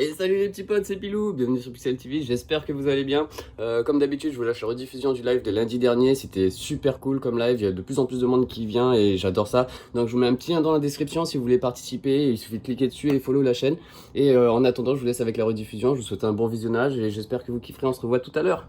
Et salut les petits potes, c'est Pilou, bienvenue sur Pixel TV, j'espère que vous allez bien. Comme d'habitude, je vous lâche la rediffusion du live de lundi dernier, c'était super cool comme live, il y a de plus en plus de monde qui vient et j'adore ça. Donc je vous mets un petit lien dans la description si vous voulez participer, il suffit de cliquer dessus et follow la chaîne. Et en attendant, je vous laisse avec la rediffusion, je vous souhaite un bon visionnage et j'espère que vous kifferez, on se revoit tout à l'heure.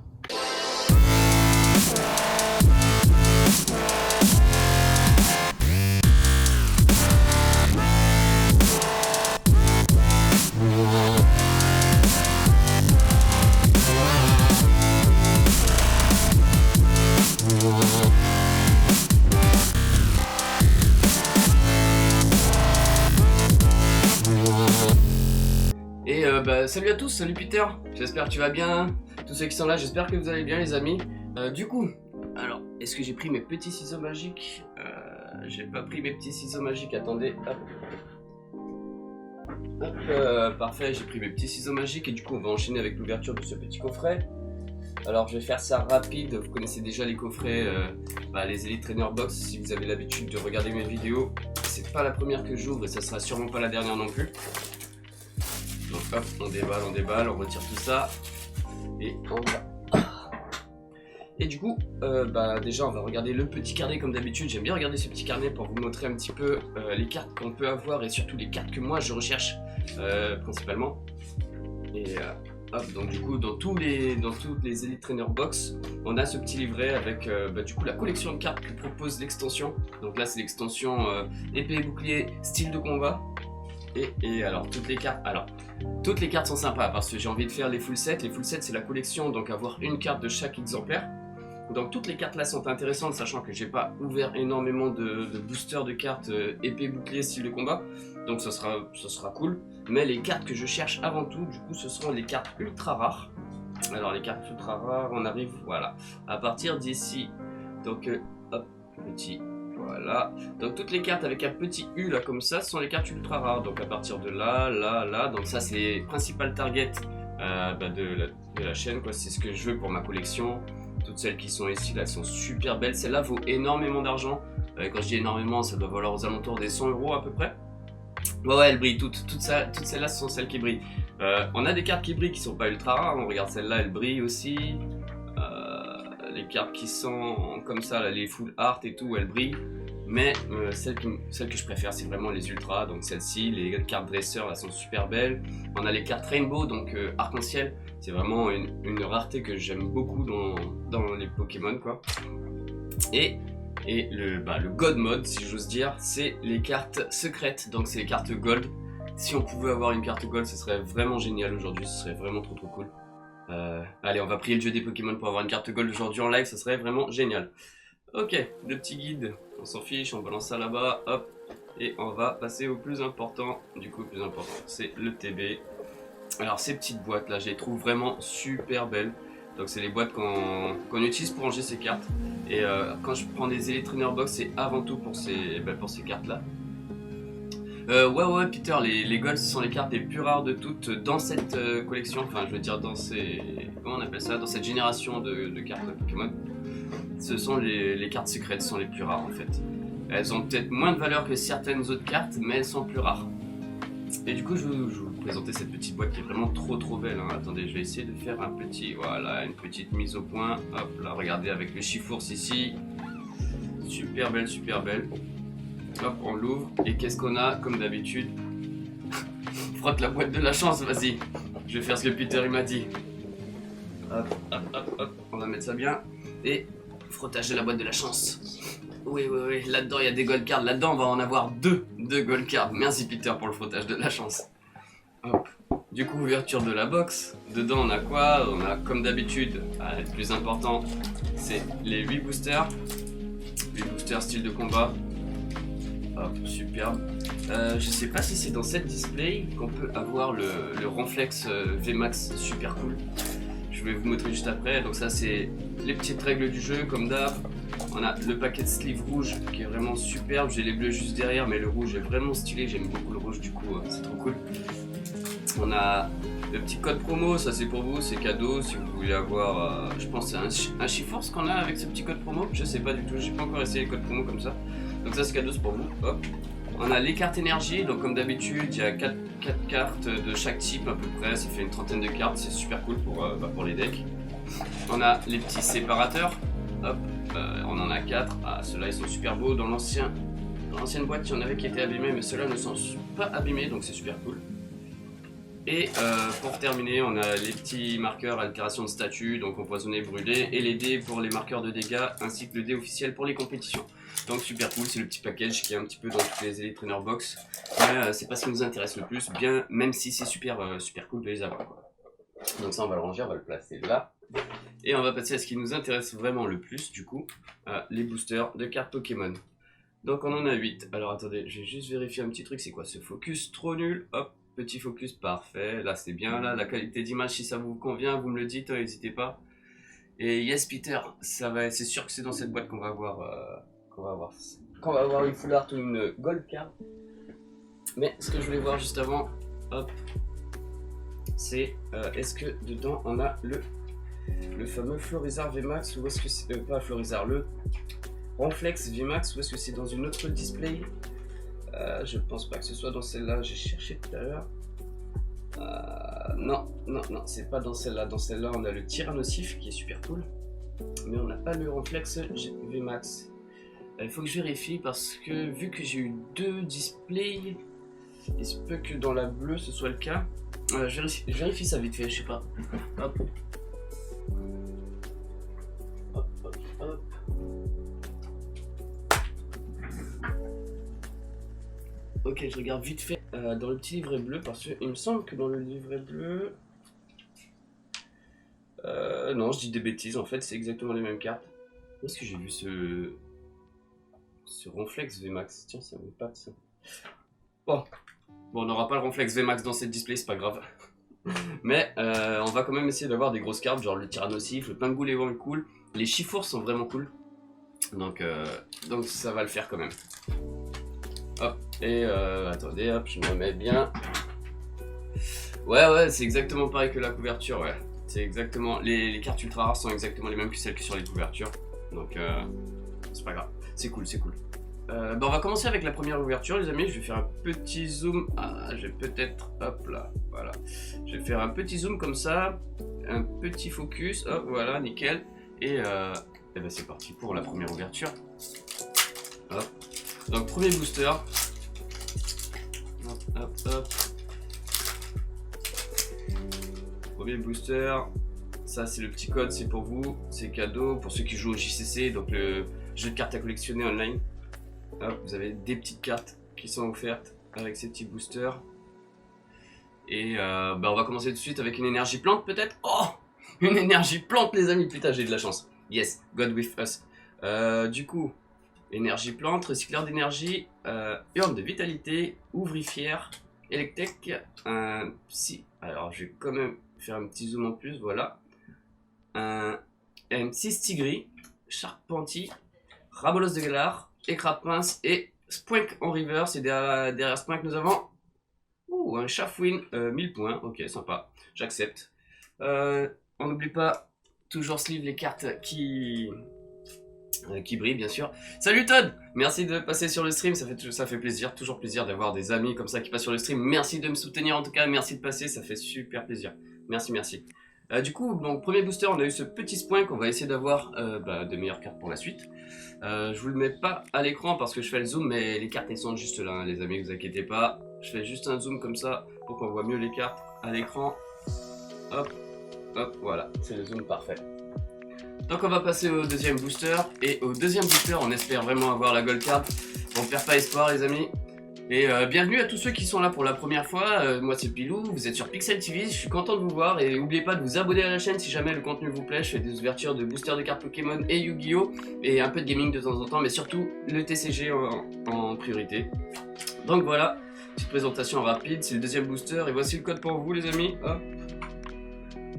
Et salut à tous, salut Peter, j'espère que tu vas bien, tous ceux qui sont là, j'espère que vous allez bien les amis. Du coup, alors, est-ce que j'ai pris mes petits ciseaux magiques? J'ai pas pris mes petits ciseaux magiques, attendez, hop. Hop, parfait, j'ai pris mes petits ciseaux magiques et du coup on va enchaîner avec l'ouverture de ce petit coffret. Alors je vais faire ça rapide, vous connaissez déjà les coffrets, les Elite Trainer Box, si vous avez l'habitude de regarder mes vidéos. C'est pas la première que j'ouvre et ça sera sûrement pas la dernière non plus. Donc hop, on déballe, on retire tout ça et on va. Et du coup, déjà on va regarder le petit carnet comme d'habitude. J'aime bien regarder ce petit carnet pour vous montrer un petit peu les cartes qu'on peut avoir et surtout les cartes que moi je recherche principalement. Et hop, donc du coup dans toutes les Elite Trainer Box, on a ce petit livret avec du coup la collection de cartes que propose l'extension. Donc là c'est l'extension épée et bouclier style de combat. Et alors toutes les cartes sont sympas parce que j'ai envie de faire les full sets. Les full sets c'est la collection, donc avoir une carte de chaque exemplaire. Donc toutes les cartes là sont intéressantes, sachant que j'ai pas ouvert énormément de boosters de cartes épée bouclier style de combat. Donc ça sera cool. Mais les cartes que je cherche avant tout, du coup ce seront les cartes ultra rares. Alors les cartes ultra rares, on arrive voilà à partir d'ici. Donc hop, petit. Voilà, donc toutes les cartes avec un petit U là comme ça sont les cartes ultra rares. Donc à partir de là, donc ça c'est les principales targets de la chaîne quoi. C'est ce que je veux pour ma collection. Toutes celles qui sont ici là, elles sont super belles. Celle-là vaut énormément d'argent. Quand je dis énormément, ça doit valoir aux alentours des 100 € à peu près. Ouais, elles brillent toutes celles-là sont celles qui brillent. On a des cartes qui brillent qui sont pas ultra rares. On regarde celle-là, elle brille aussi. Les cartes qui sont comme ça, là, les full art et tout, elles brillent. Mais celles que je préfère, c'est vraiment les ultras. Donc celles-ci, les cartes dresseurs, là, sont super belles. On a les cartes rainbow, donc arc-en-ciel. C'est vraiment une rareté que j'aime beaucoup dans les Pokémon, quoi. Et le God Mode, si j'ose dire, c'est les cartes secrètes. Donc c'est les cartes Gold. Si on pouvait avoir une carte Gold, ce serait vraiment génial aujourd'hui. Ce serait vraiment trop cool. Allez, on va prier le jeu des Pokémon pour avoir une carte Gold aujourd'hui en live, ça serait vraiment génial. Ok, le petit guide, on s'en fiche, on balance ça là-bas, hop. Et on va passer au plus important. Du coup, le plus important, c'est le TB. Alors ces petites boîtes là, je les trouve vraiment super belles. Donc c'est les boîtes qu'on utilise pour ranger ces cartes. Et quand je prends des Elite Trainer Box, c'est avant tout pour ces cartes là. Ouais Peter, les Golds ce sont les cartes les plus rares de toutes dans cette collection, enfin je veux dire dans ces... comment on appelle ça, dans cette génération de cartes Pokémon. Ce sont les cartes secrètes, ce sont les plus rares en fait. Elles ont peut-être moins de valeur que certaines autres cartes, mais elles sont plus rares. Et du coup je vais vous présenter cette petite boîte qui est vraiment trop belle, hein. Attendez, je vais essayer de faire une petite mise au point. Hop là, regardez avec le chiffours ici. Super belle. Hop, on l'ouvre et qu'est-ce qu'on a comme d'habitude? Frotte la boîte de la chance, vas-y. Je vais faire ce que Peter il m'a dit. Hop, on va mettre ça bien. Et frottage de la boîte de la chance. Oui, là-dedans il y a des gold cards. Là-dedans on va en avoir deux gold cards. Merci Peter pour le frottage de la chance. Hop. Du coup, ouverture de la box. Dedans on a quoi? On a comme d'habitude, le plus important, c'est les 8 boosters. 8 boosters style de combat. Hop, superbe. Je sais pas si c'est dans cette display qu'on peut avoir le Ronflex VMAX, super cool. Je vais vous montrer juste après. Donc ça c'est les petites règles du jeu comme d'hab. On a le paquet de sleeve rouge qui est vraiment superbe. J'ai les bleus juste derrière mais le rouge est vraiment stylé. J'aime beaucoup le rouge, du coup c'est trop cool. On a le petit code promo, ça c'est pour vous, c'est cadeau si vous voulez avoir, je pense c'est un chiffre qu'on a avec ce petit code promo. Je sais pas du tout, j'ai pas encore essayé les codes promo comme ça. Donc ça c'est cadeau, c'est pour vous. Hop, On a les cartes énergie, donc comme d'habitude, il y a 4 cartes de chaque type à peu près, ça fait une trentaine de cartes, c'est super cool pour les decks. On a les petits séparateurs, hop, on en a 4, ah ceux-là ils sont super beaux, dans l'ancienne boîte il y en avait qui étaient abîmés, mais ceux-là ne sont pas abîmés, donc c'est super cool. Et pour terminer, on a les petits marqueurs altération de statut, donc empoisonné, brûlé, et les dés pour les marqueurs de dégâts, ainsi que le dé officiel pour les compétitions. Donc super cool, c'est le petit package qui est un petit peu dans toutes les Elite Trainer Box. Mais c'est pas ce qui nous intéresse le plus, bien même si c'est super cool de les avoir, quoi. Donc ça on va le ranger, on va le placer là. Et on va passer à ce qui nous intéresse vraiment le plus du coup, les boosters de cartes Pokémon. Donc on en a 8. Alors attendez, je vais juste vérifier un petit truc, c'est quoi ce focus trop nul? Hop, petit focus parfait, là c'est bien, là la qualité d'image si ça vous convient, vous me le dites, n'hésitez pas. Et yes Peter, c'est sûr que c'est dans cette boîte qu'on va avoir une full art ou une gold card. Mais ce que je voulais voir juste avant, hop, c'est est-ce que dedans on a le fameux Florizard VMAX ou est-ce que c'est pas Florizard, le Ronflex VMAX ou est-ce que c'est dans une autre display? Je pense pas que ce soit dans celle-là, j'ai cherché tout à l'heure. Non, c'est pas dans celle-là. Dans celle-là, on a le Tyrannosif qui est super cool, mais on n'a pas le Ronflex VMAX. Il faut que je vérifie parce que vu que j'ai eu 2 displays, il se peut que dans la bleue ce soit le cas. Je vérifie ça vite fait, je sais pas. Hop. Hop, hop, hop. Ok, je regarde vite fait dans le petit livret bleu parce qu'il me semble que dans le livret bleu... non, je dis des bêtises, en fait c'est exactement les mêmes cartes. Où est-ce que j'ai vu ce Ronflex VMAX? Tiens, ça me pas de ça. Bon, on n'aura pas le Ronflex VMAX dans cette display, c'est pas grave. Mais on va quand même essayer d'avoir des grosses cartes, genre le Tyrannosif, le Pingouléon est cool, les Chifours sont vraiment cool. Donc ça va le faire quand même. Hop, et attendez, hop, je me remets bien. Ouais, c'est exactement pareil que la couverture, ouais. C'est exactement, les cartes ultra rares sont exactement les mêmes que celles qui sont sur les couvertures. Donc c'est pas grave, c'est cool. On va commencer avec la première ouverture les amis, je vais faire un petit zoom, je vais peut-être, hop là, voilà. Je vais faire un petit zoom comme ça, un petit focus, hop, voilà, nickel. Et ben c'est parti pour la première ouverture. Hop. Donc premier booster. Hop. Premier booster. Ça c'est le petit code, c'est pour vous, c'est cadeau pour ceux qui jouent au JCC, donc le jeu de cartes à collectionner online. Hop, vous avez des petites cartes qui sont offertes avec ces petits boosters. Et on va commencer tout de suite avec une énergie plante peut-être. Oh, une énergie plante les amis, putain j'ai de la chance. Yes, God with us. Du coup, énergie plante, recycleur d'énergie, urne de vitalité, ouvrifière, électrique, psy. Alors je vais quand même faire un petit zoom en plus, voilà. Un Cistigris, Charpentier, Rabolos de Galar, Écrapince et Spoink en reverse. Et derrière Spoink nous avons un Chafouine, 1000 points, ok sympa, j'accepte. On n'oublie pas, toujours sleeve les cartes qui brillent bien sûr. Salut Todd, merci de passer sur le stream, ça fait plaisir, toujours plaisir d'avoir des amis comme ça qui passent sur le stream. Merci de me soutenir en tout cas, merci de passer, ça fait super plaisir. Merci. Du coup, donc premier booster, on a eu ce petit Spoink qu'on va essayer d'avoir de meilleures cartes pour la suite. Je vous le mets pas à l'écran parce que je fais le zoom, mais les cartes elles sont juste là, hein, les amis, vous inquiétez pas. Je fais juste un zoom comme ça pour qu'on voit mieux les cartes à l'écran. Hop, voilà, c'est le zoom parfait. Donc on va passer au deuxième booster. Et au deuxième booster, on espère vraiment avoir la gold card. On perd pas espoir les amis. Et bienvenue à tous ceux qui sont là pour la première fois. Moi c'est Pilou, vous êtes sur Pixel TV, je suis content de vous voir. Et n'oubliez pas de vous abonner à la chaîne si jamais le contenu vous plaît. Je fais des ouvertures de boosters de cartes Pokémon et Yu-Gi-Oh! Et un peu de gaming de temps en temps, mais surtout le TCG en priorité. Donc voilà, petite présentation rapide, c'est le deuxième booster. Et voici le code pour vous les amis. Hop.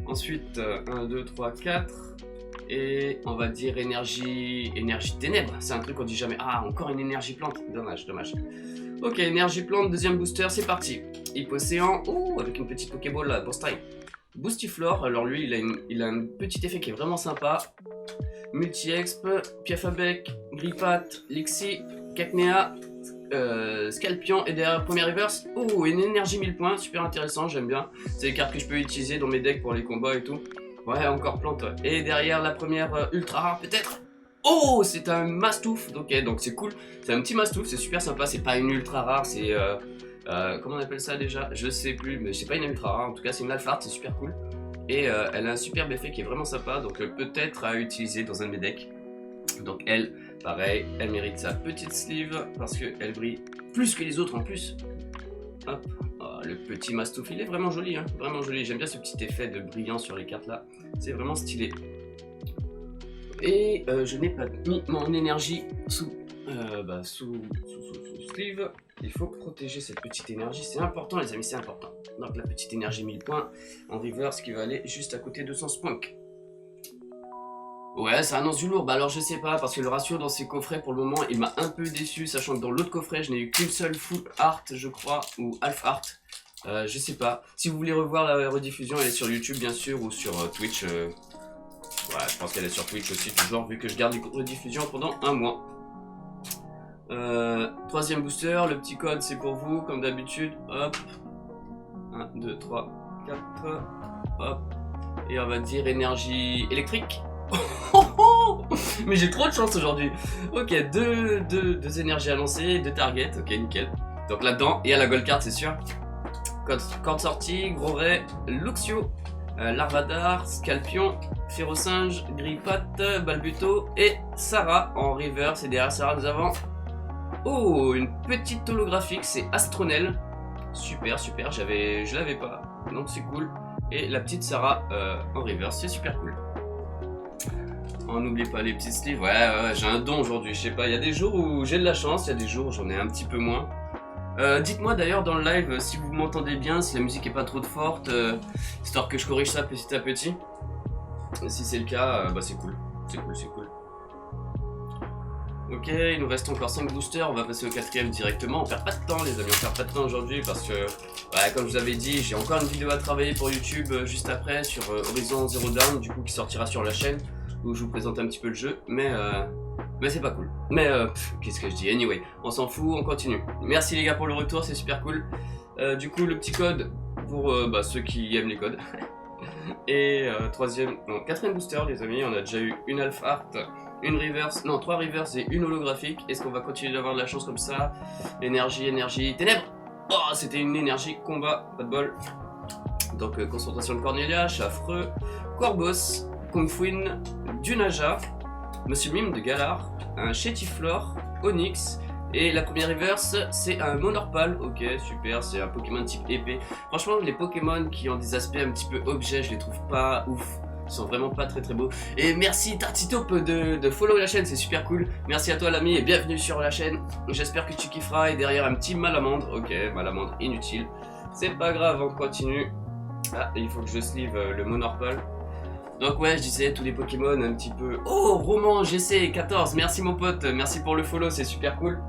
Ensuite, 1, 2, 3, 4. Et on va dire énergie ténèbres. C'est un truc qu'on dit jamais. Ah, encore une énergie plante. Dommage. Ok, énergie plante, deuxième booster, c'est parti. Hypocéan, avec une petite Pokéball là, bon style. Boostiflore, alors lui il a un petit effet qui est vraiment sympa. Multi-exp, Piafabec, Grippat, Lixie, Cacnea, Scalpion et derrière premier reverse. Oh, une énergie 1000 points, super intéressant, j'aime bien. C'est des cartes que je peux utiliser dans mes decks pour les combats et tout. Ouais, encore plante. Et derrière la première ultra rare peut-être. Oh, c'est un mastouf. Ok, donc c'est cool. C'est un petit mastouf, c'est super sympa. C'est pas une ultra rare, c'est... comment on appelle ça déjà? Je sais plus, mais c'est pas une ultra rare. En tout cas, c'est une alpha art, c'est super cool. Et elle a un superbe effet qui est vraiment sympa. Donc peut-être à utiliser dans un de mes decks. Donc elle, pareil, elle mérite sa petite sleeve parce qu'elle brille plus que les autres en plus. Hop, oh, le petit mastouf, il est vraiment joli, hein, vraiment joli. J'aime bien ce petit effet de brillant sur les cartes là, c'est vraiment stylé. Et je n'ai pas mis mon énergie sous sleeve. Il faut protéger cette petite énergie, c'est important les amis, c'est important. Donc la petite énergie 1000 points en reverse qui va aller juste à côté de son spunk. Ouais, ça annonce du lourd. Bah alors je sais pas, parce que le ratio dans ces coffrets pour le moment il m'a un peu déçu, sachant que dans l'autre coffret je n'ai eu qu'une seule full art je crois, ou half art. Je sais pas. Si vous voulez revoir la rediffusion, elle est sur YouTube bien sûr, ou sur Twitch. Ouais, je pense qu'elle est sur Twitch aussi toujours, vu que je garde les rediffusions pendant un mois. Troisième booster, le petit code c'est pour vous, comme d'habitude. Hop. 1, 2, 3, 4. Hop. Et on va dire énergie électrique. Mais j'ai trop de chance aujourd'hui. Ok, deux énergies à lancer, 2 targets, ok nickel. Donc là-dedans, et à la gold card c'est sûr. Corde sortie, Gros Ray, Luxio, Larvadar, Scalpion, Férocinge, Grippat, Balbuto et Sarah en reverse. Et derrière Sarah nous avons... Oh, une petite holographique, c'est Astronel. Super, super, je l'avais pas, donc c'est cool. Et la petite Sarah en reverse, c'est super cool. On n'oublie pas les petits sleeves, ouais, j'ai un don aujourd'hui, je sais pas, il y a des jours où j'ai de la chance, il y a des jours où j'en ai un petit peu moins. Dites-moi d'ailleurs dans le live si vous m'entendez bien, si la musique est pas trop forte, histoire que je corrige ça petit à petit. Si c'est le cas, bah c'est cool, c'est cool, c'est cool. Ok, il nous reste encore 5 boosters, on va passer au 4ème directement, on perd pas de temps les amis, on perd pas de temps aujourd'hui parce que, comme je vous avais dit, j'ai encore une vidéo à travailler pour YouTube juste après sur Horizon Zero Dawn, du coup qui sortira sur la chaîne, où je vous présente un petit peu le jeu, mais c'est pas cool. Mais qu'est-ce que je dis? Anyway, on s'en fout, on continue. Merci les gars pour le retour, c'est super cool. Du coup, le petit code pour ceux qui aiment les codes. Et quatrième booster les amis, on a déjà eu une Alpha Art, une reverse, non 3 reverse et une holographique. Est-ce qu'on va continuer d'avoir de la chance comme ça? Énergie, ténèbres. Oh, c'était une énergie combat, pas de bol. Donc concentration de Cornelia, Chaffreux, Corvos, Kungfuin, Dunaja, Monsieur Mime de Galar, un Chétiflore, Onyx, et la première reverse c'est un Monorpal. Ok super, c'est un Pokémon type épée. Franchement les Pokémon qui ont des aspects un petit peu objets, je les trouve pas ouf. Ils sont vraiment pas très beaux. Et merci Tartitope de follow la chaîne, c'est super cool. Merci à toi l'ami et bienvenue sur la chaîne. J'espère que tu kifferas. Et derrière un petit Malamandre. Ok, Malamandre inutile. C'est pas grave, on continue. Ah, il faut que je sleeve le Monorpal. Donc ouais, je disais tous les Pokémon un petit peu... Oh, Roman GC14, merci mon pote, merci pour le follow, c'est super cool.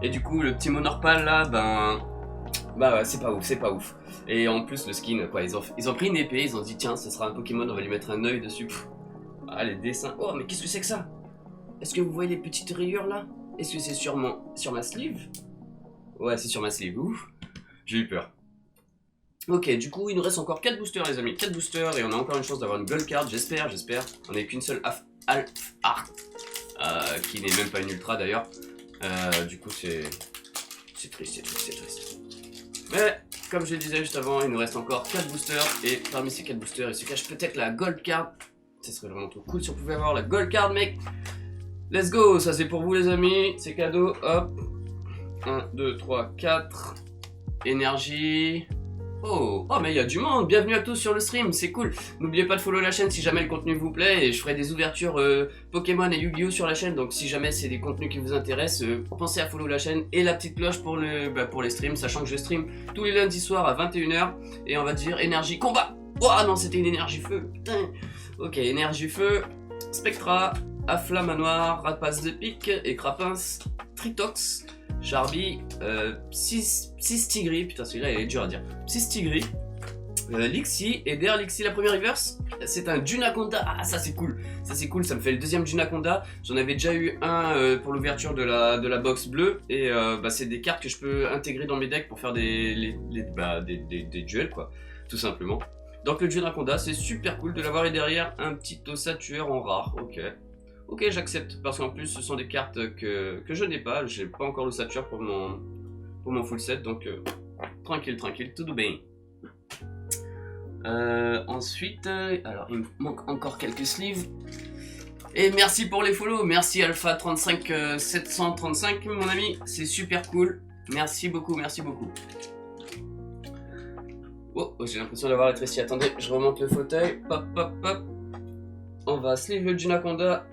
Et du coup, le petit Monorpal là, ouais, c'est pas ouf, c'est pas ouf. Et en plus, le skin, quoi, ils ont pris une épée, ils ont dit tiens, ce sera un Pokémon, on va lui mettre un œil dessus. Ah, les dessins... Oh, mais qu'est-ce que c'est que ça? Est-ce que vous voyez les petites rayures là? Est-ce que c'est sur ma sleeve? Ouais, c'est sur ma sleeve, ouf. J'ai eu peur. Ok, du coup, il nous reste encore 4 boosters, les amis. 4 boosters, et on a encore une chance d'avoir une gold card, j'espère. On n'a qu'une seule Alpha Art, qui n'est même pas une ultra d'ailleurs. Du coup, c'est triste. Mais, comme je le disais juste avant, il nous reste encore 4 boosters, et parmi ces 4 boosters, il se cache peut-être la gold card. Ça serait vraiment trop cool si on pouvait avoir la gold card, mec. Let's go, ça c'est pour vous, les amis. C'est cadeau, hop. 1, 2, 3, 4. Énergie... Oh, mais il y a du monde, bienvenue à tous sur le stream, c'est cool. N'oubliez pas de follow la chaîne si jamais le contenu vous plaît, et je ferai des ouvertures Pokémon et Yu-Gi-Oh sur la chaîne, donc si jamais c'est des contenus qui vous intéressent, pensez à follow la chaîne et la petite cloche pour les streams, sachant que je stream tous les lundis soirs à 21 h, et on va dire énergie combat. Oh non, c'était une énergie feu, putain. Ok, énergie feu, Spectra, Affla Manoir, Rapace de pique, Écrapins, Tritox, Charby, Tigri, putain celui-là il est dur à dire, Tigri, Lixie, et derrière Lixie la première reverse, c'est un Junaconda. Ah ça c'est cool, ça me fait le deuxième Junaconda. J'en avais déjà eu un pour l'ouverture de la box bleue, et c'est des cartes que je peux intégrer dans mes decks pour faire des duels quoi, tout simplement. Donc le Junaconda c'est super cool de l'avoir, et derrière un petit ossature en rare, ok j'accepte, parce qu'en plus ce sont des cartes que je n'ai pas, j'ai pas encore l'ossature pour mon full set, donc tranquille, tout bien. Ensuite, alors il me manque encore quelques sleeves. Et merci pour les follow, merci Alpha35735 mon ami, c'est super cool. Merci beaucoup. Oh, j'ai l'impression d'avoir être ici, attendez, je remonte le fauteuil, hop. On va sleeve le Junaconda.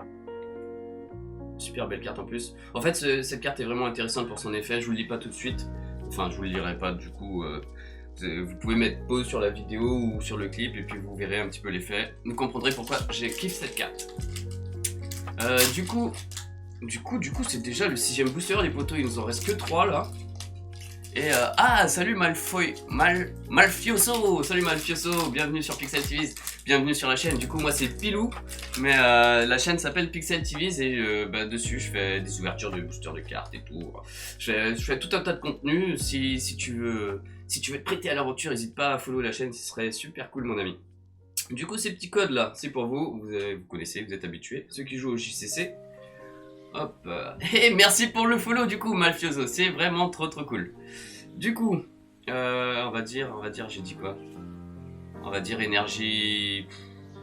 Super belle carte en plus. En fait, cette carte est vraiment intéressante pour son effet, je vous le dis pas tout de suite. Enfin, je vous le dirai pas du coup. Vous pouvez mettre pause sur la vidéo ou sur le clip et puis vous verrez un petit peu l'effet. Vous comprendrez pourquoi j'ai kiffé cette carte. Du coup, c'est déjà le 6ème booster, les potos. Il nous en reste que 3 là. Et salut Malfioso. Salut Malfioso, bienvenue sur Pixel TV, bienvenue sur la chaîne. Du coup, moi c'est Pilou, mais la chaîne s'appelle Pixel TV et dessus je fais des ouvertures de boosters de cartes et tout. Je fais tout un tas de contenu. Si tu veux te prêter à l'aventure, n'hésite pas à follow la chaîne, ce serait super cool mon ami. Du coup, ces petits codes là, c'est pour vous, vous connaissez, vous êtes habitués. Ceux qui jouent au JCC. Hop, et merci pour le follow du coup Malfioso, c'est vraiment trop cool. Du coup, on va dire, j'ai dit quoi? On va dire énergie...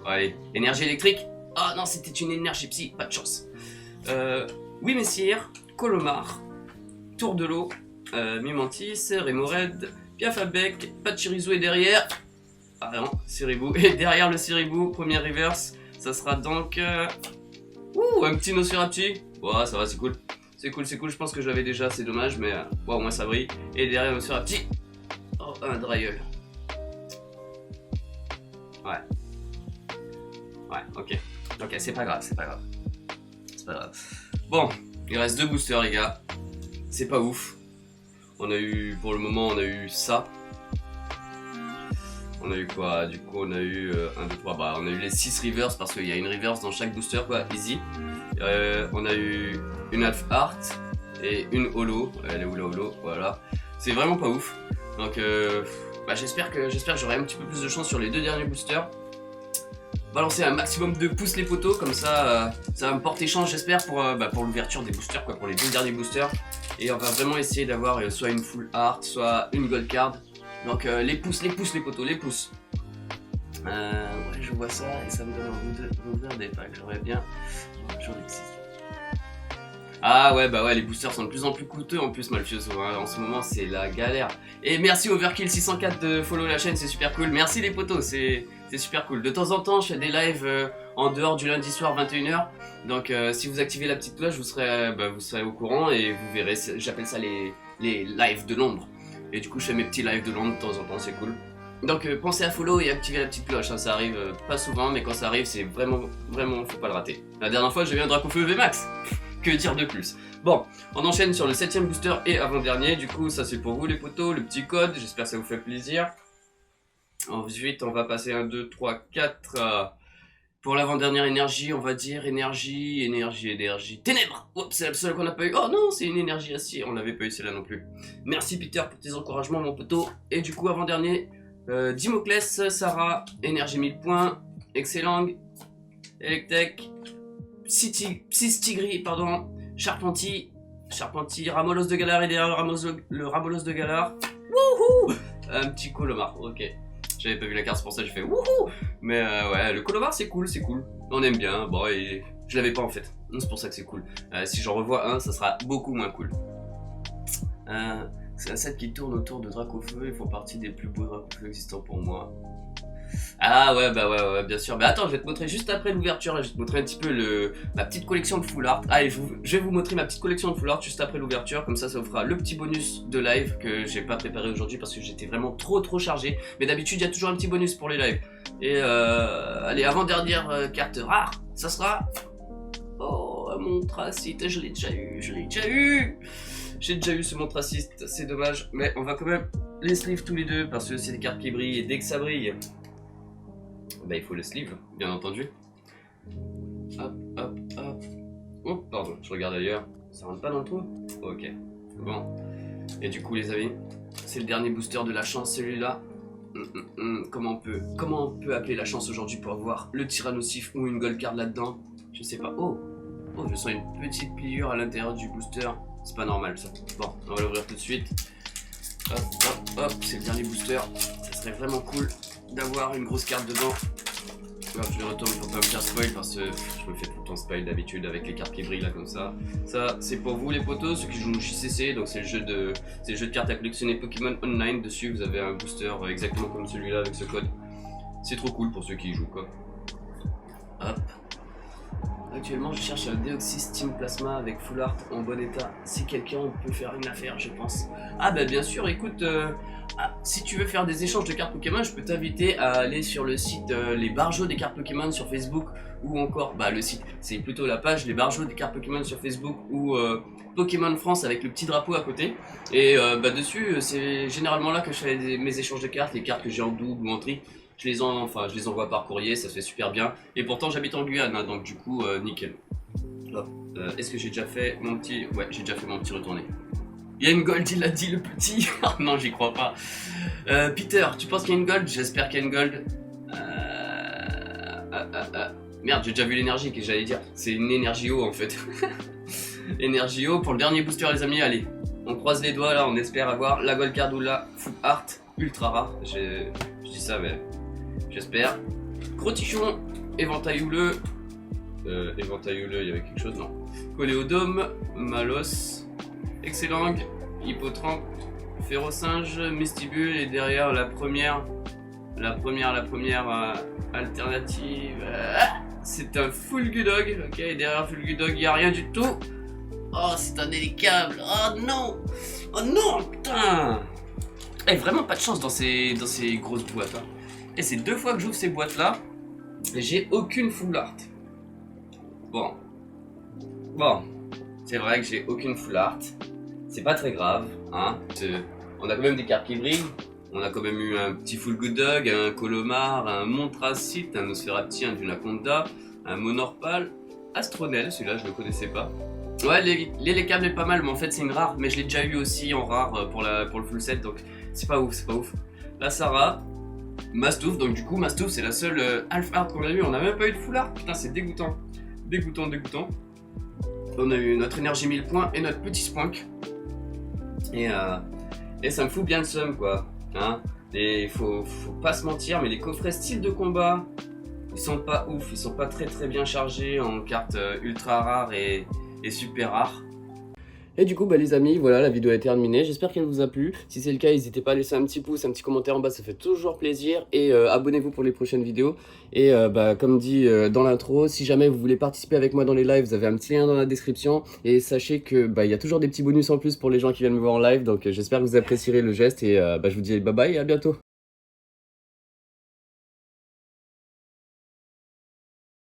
Allez, énergie électrique. Ah non, c'était une énergie psy, pas de chance. Oui messire, Colomar, Tour de l'eau, Mimantis, Remored, Piafabec, Pachirisu est derrière. Ah non, Siribou, et derrière le Siribou, première reverse, ça sera donc... un petit Nosferatu. Ouais, ça va, c'est cool. C'est cool, je pense que je l'avais déjà, c'est dommage, mais au moins ça brille. Et derrière le Nosferatu. Oh, un Dryol. Ouais, ok, c'est pas grave. Bon, il reste 2 boosters les gars. C'est pas ouf. Pour le moment, on a eu ça. On a eu quoi? Du coup, on a eu 1, 2, 3. On a eu les 6 reverse parce qu'il y a une reverse dans chaque booster, quoi. Easy. On a eu une half art et une holo. Elle est où la holo? Voilà. C'est vraiment pas ouf. Donc, j'espère que j'aurai un petit peu plus de chance sur les 2 derniers boosters. Balancer un maximum de pouces les potos, comme ça, ça va me porter chance, j'espère, pour l'ouverture des boosters, quoi, pour les 2 derniers boosters. Et on va vraiment essayer d'avoir soit une full art, soit une gold card. Donc les pouces les potos, les pouces. Ouais, je vois ça et ça me donne envie d'ouvrir des packs. J'aurais bien. Ah ouais, les boosters sont de plus en plus coûteux en plus, Malfioso. Hein. En ce moment, c'est la galère. Et merci Overkill604 de follow la chaîne, c'est super cool. Merci les potos, c'est super cool. De temps en temps, je fais des lives en dehors du lundi soir 21h. Donc si vous activez la petite cloche, vous serez au courant et vous verrez. J'appelle ça les lives de l'ombre. Et du coup, je fais mes petits lives de l'ombre de temps en temps, c'est cool. Donc pensez à follow et activer la petite cloche, hein, ça arrive pas souvent, mais quand ça arrive, c'est vraiment, faut pas le rater. La dernière fois, j'ai eu un Dracofeu VMAX, que dire de plus? Bon, on enchaîne sur le 7ème booster et avant-dernier, du coup, ça c'est pour vous les potos, le petit code, j'espère que ça vous fait plaisir. Ensuite, on va passer 1, 2, 3, 4... Pour l'avant-dernière énergie, on va dire énergie. Ténèbres! Oups, c'est la seule qu'on n'a pas eu. Oh non, c'est une énergie acier. On l'avait pas eu celle-là non plus. Merci Peter pour tes encouragements, mon poteau. Et du coup, avant-dernier, Dimoclès, Sarah, énergie 1000 points, Excellent, Electech, Psystigri, pardon, Charpentier, Ramolos de Galar et derrière le Ramolos de Galar. Wouhou! Un petit Colomar, ok. J'avais pas vu la carte, c'est pour ça que j'ai fait wouhou. Mais ouais, le Colomar c'est cool. On aime bien. Bon, et je l'avais pas en fait. C'est pour ça que c'est cool. Si j'en revois un, ça sera beaucoup moins cool. C'est un set qui tourne autour de Dracofeu. Ils font partie des plus beaux Dracofeu existants pour moi. Ah ouais, ouais, bien sûr. Mais attends, je vais te montrer juste après l'ouverture. Là, je vais te montrer un petit peu ma petite collection de full art. Allez, je vais vous montrer ma petite collection de full art juste après l'ouverture. Comme ça vous fera le petit bonus de live que j'ai pas préparé aujourd'hui parce que j'étais vraiment trop chargé. Mais d'habitude, il y a toujours un petit bonus pour les lives. Et allez, avant-dernière carte rare, ça sera... Oh, un montracite, je l'ai déjà eu. J'ai déjà eu ce montraciste, c'est dommage. Mais on va quand même les sleeves tous les deux parce que c'est des cartes qui brillent et dès que ça brille, bah il faut le sleeve, bien entendu. Hop, hop, hop. Oh, pardon, je regarde ailleurs. Ça rentre pas dans le trou? Ok. Bon. Et du coup, les amis, c'est le dernier booster de la chance, celui-là. Comment on peut appeler la chance aujourd'hui pour avoir le Tyrannosif ou une gold card là-dedans? Je sais pas. Oh, je sens une petite pliure à l'intérieur du booster. C'est pas normal ça. Bon, on va l'ouvrir tout de suite. Hop, hop, hop, c'est le dernier booster. Ça serait vraiment cool d'avoir une grosse carte dedans. Alors, je les retourne pour pas me faire spoil parce que je me fais tout le temps spoil d'habitude avec les cartes qui brillent là comme ça. Ça, c'est pour vous les potos, ceux qui jouent au JCC, donc c'est le jeu de cartes à collectionner Pokémon Online. Dessus, vous avez un booster exactement comme celui-là avec ce code. C'est trop cool pour ceux qui y jouent quoi. Hop. Actuellement, je cherche un Deoxys Steam Plasma avec Full Art en bon état. Si quelqu'un peut faire une affaire, je pense. Ah bah bien sûr, écoute, si tu veux faire des échanges de cartes Pokémon, je peux t'inviter à aller sur le site Les Barjots des cartes Pokémon sur Facebook ou encore, le site, c'est plutôt la page Les Barjots des cartes Pokémon sur Facebook ou Pokémon France avec le petit drapeau à côté. Et dessus, c'est généralement là que je fais mes échanges de cartes, les cartes que j'ai en double ou en tri. Je les envoie par courrier, ça se fait super bien. Et pourtant j'habite en Guyane, hein, donc du coup nickel. Est-ce que j'ai déjà fait mon petit... Ouais, j'ai déjà fait mon petit retourné. Il y a une gold, il a dit le petit. Ah non, j'y crois pas. Peter, tu penses qu'il y a une gold? J'espère qu'il y a une gold. Merde, j'ai déjà vu l'énergie que j'allais dire. C'est une énergie eau en fait. Énergie eau pour le dernier booster les amis, allez. On croise les doigts là, on espère avoir la gold card ou la full art ultra rare. Je dis ça mais... J'espère. Gros tichon, éventail houleux. Éventail houleux, il y avait quelque chose, non. Coléodome, Malos, Excellang, Hippotrampe, Férocinge, Mystibule et derrière la première alternative. C'est un Fulgudog, ok, et derrière Fulgudog, il n'y a rien du tout. Oh, c'est un délicable. Oh non, putain. Eh, vraiment pas de chance dans ces grosses boîtes. Hein. Et c'est 2 fois que j'ouvre ces boîtes là et j'ai aucune full art. Bon, c'est vrai que j'ai aucune full art. C'est pas très grave, hein. On a quand même des cartes qui brillent. On a quand même eu un petit Full Good Dog, un Colomar, un Montracite, un Nosferati, un Dunaconda, un Monorpal, Astronel, celui-là je le connaissais pas. Ouais, l'élecable est pas mal, mais en fait c'est une rare, mais je l'ai déjà eu aussi en rare pour le full set, donc c'est pas ouf. La Sarah, Mastouf, donc du coup Mastouf c'est la seule half art qu'on a eu, on n'a même pas eu de full art, putain c'est dégoûtant. On a eu notre énergie 1000 points et notre petit spunk. Et ça me fout bien le seum quoi. Hein, et faut pas se mentir, mais les coffrets style de combat, ils sont pas ouf, ils sont pas très bien chargés en cartes ultra rares et super rares. Et du coup les amis, voilà, la vidéo est terminée, j'espère qu'elle vous a plu. Si c'est le cas, n'hésitez pas à laisser un petit pouce, un petit commentaire en bas, ça fait toujours plaisir. Et abonnez-vous pour les prochaines vidéos. Et comme dit dans l'intro, si jamais vous voulez participer avec moi dans les lives, vous avez un petit lien dans la description. Et sachez que il y a toujours des petits bonus en plus pour les gens qui viennent me voir en live. Donc j'espère que vous apprécierez le geste. Et je vous dis bye bye et à bientôt.